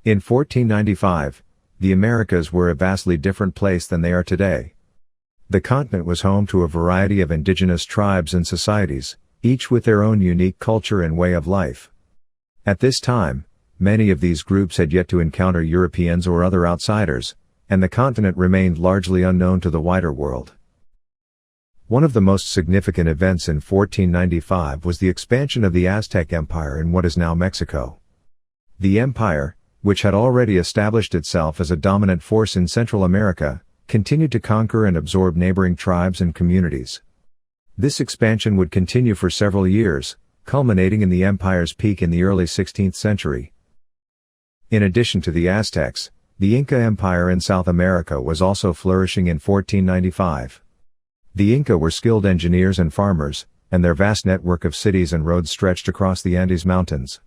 In 1495, the Americas were a vastly different place than they are today. The continent was home to a variety of indigenous tribes and societies, each with their own unique culture and way of life. At this time, many of these groups had yet to encounter Europeans or other outsiders, and the continent remained largely unknown to the wider world. One of the most significant events in 1495 was the expansion of the Aztec Empire in what is now Mexico. The empire, which had already established itself as a dominant force in Central America, continued to conquer and absorb neighboring tribes and communities. This expansion would continue for several years, culminating in the empire's peak in the early 16th century. In addition to the Aztecs, the Inca Empire in South America was also flourishing in 1495. The Inca were skilled engineers and farmers, and their vast network of cities and roads stretched across the Andes Mountains.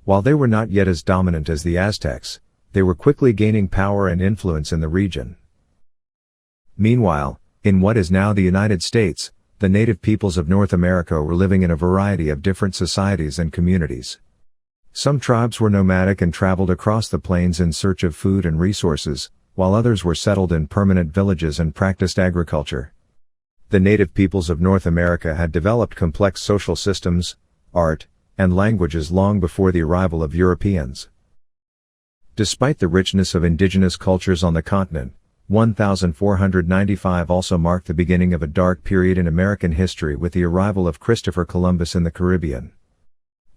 While they were not yet as dominant as the Aztecs, they were quickly gaining power and influence in the region. Meanwhile, in what is now the United States, the native peoples of North America were living in a variety of different societies and communities. Some tribes were nomadic and traveled across the plains in search of food and resources, while others were settled in permanent villages and practiced agriculture. The native peoples of North America had developed complex social systems, art, and languages long before the arrival of Europeans. Despite the richness of indigenous cultures on the continent, 1495 also marked the beginning of a dark period in American history with the arrival of Christopher Columbus in the Caribbean.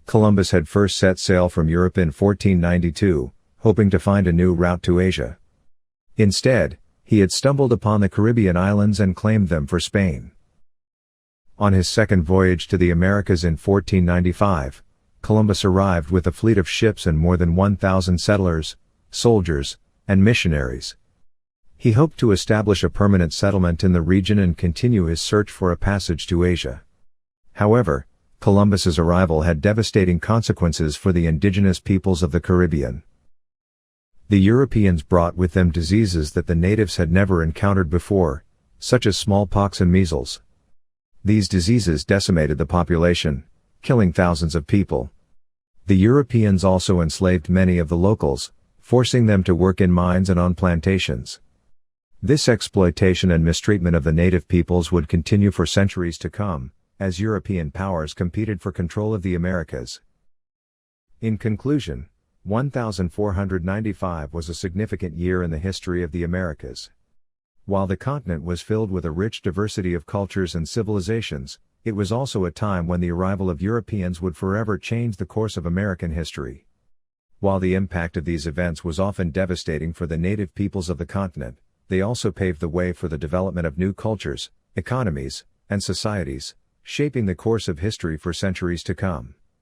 Columbus had first set sail from Europe in 1492, hoping to find a new route to Asia. Instead, he had stumbled upon the Caribbean islands and claimed them for Spain. On his second voyage to the Americas in 1495, Columbus arrived with a fleet of ships and more than 1,000 settlers, soldiers, and missionaries. He hoped to establish a permanent settlement in the region and continue his search for a passage to Asia. However, Columbus's arrival had devastating consequences for the indigenous peoples of the Caribbean. The Europeans brought with them diseases that the natives had never encountered before, such as smallpox and measles. These diseases decimated the population, killing thousands of people. The Europeans also enslaved many of the locals, forcing them to work in mines and on plantations. This exploitation and mistreatment of the native peoples would continue for centuries to come, as European powers competed for control of the Americas. In conclusion, 1495 was a significant year in the history of the Americas. While the continent was filled with a rich diversity of cultures and civilizations, it was also a time when the arrival of Europeans would forever change the course of American history. While the impact of these events was often devastating for the native peoples of the continent, they also paved the way for the development of new cultures, economies, and societies, shaping the course of history for centuries to come.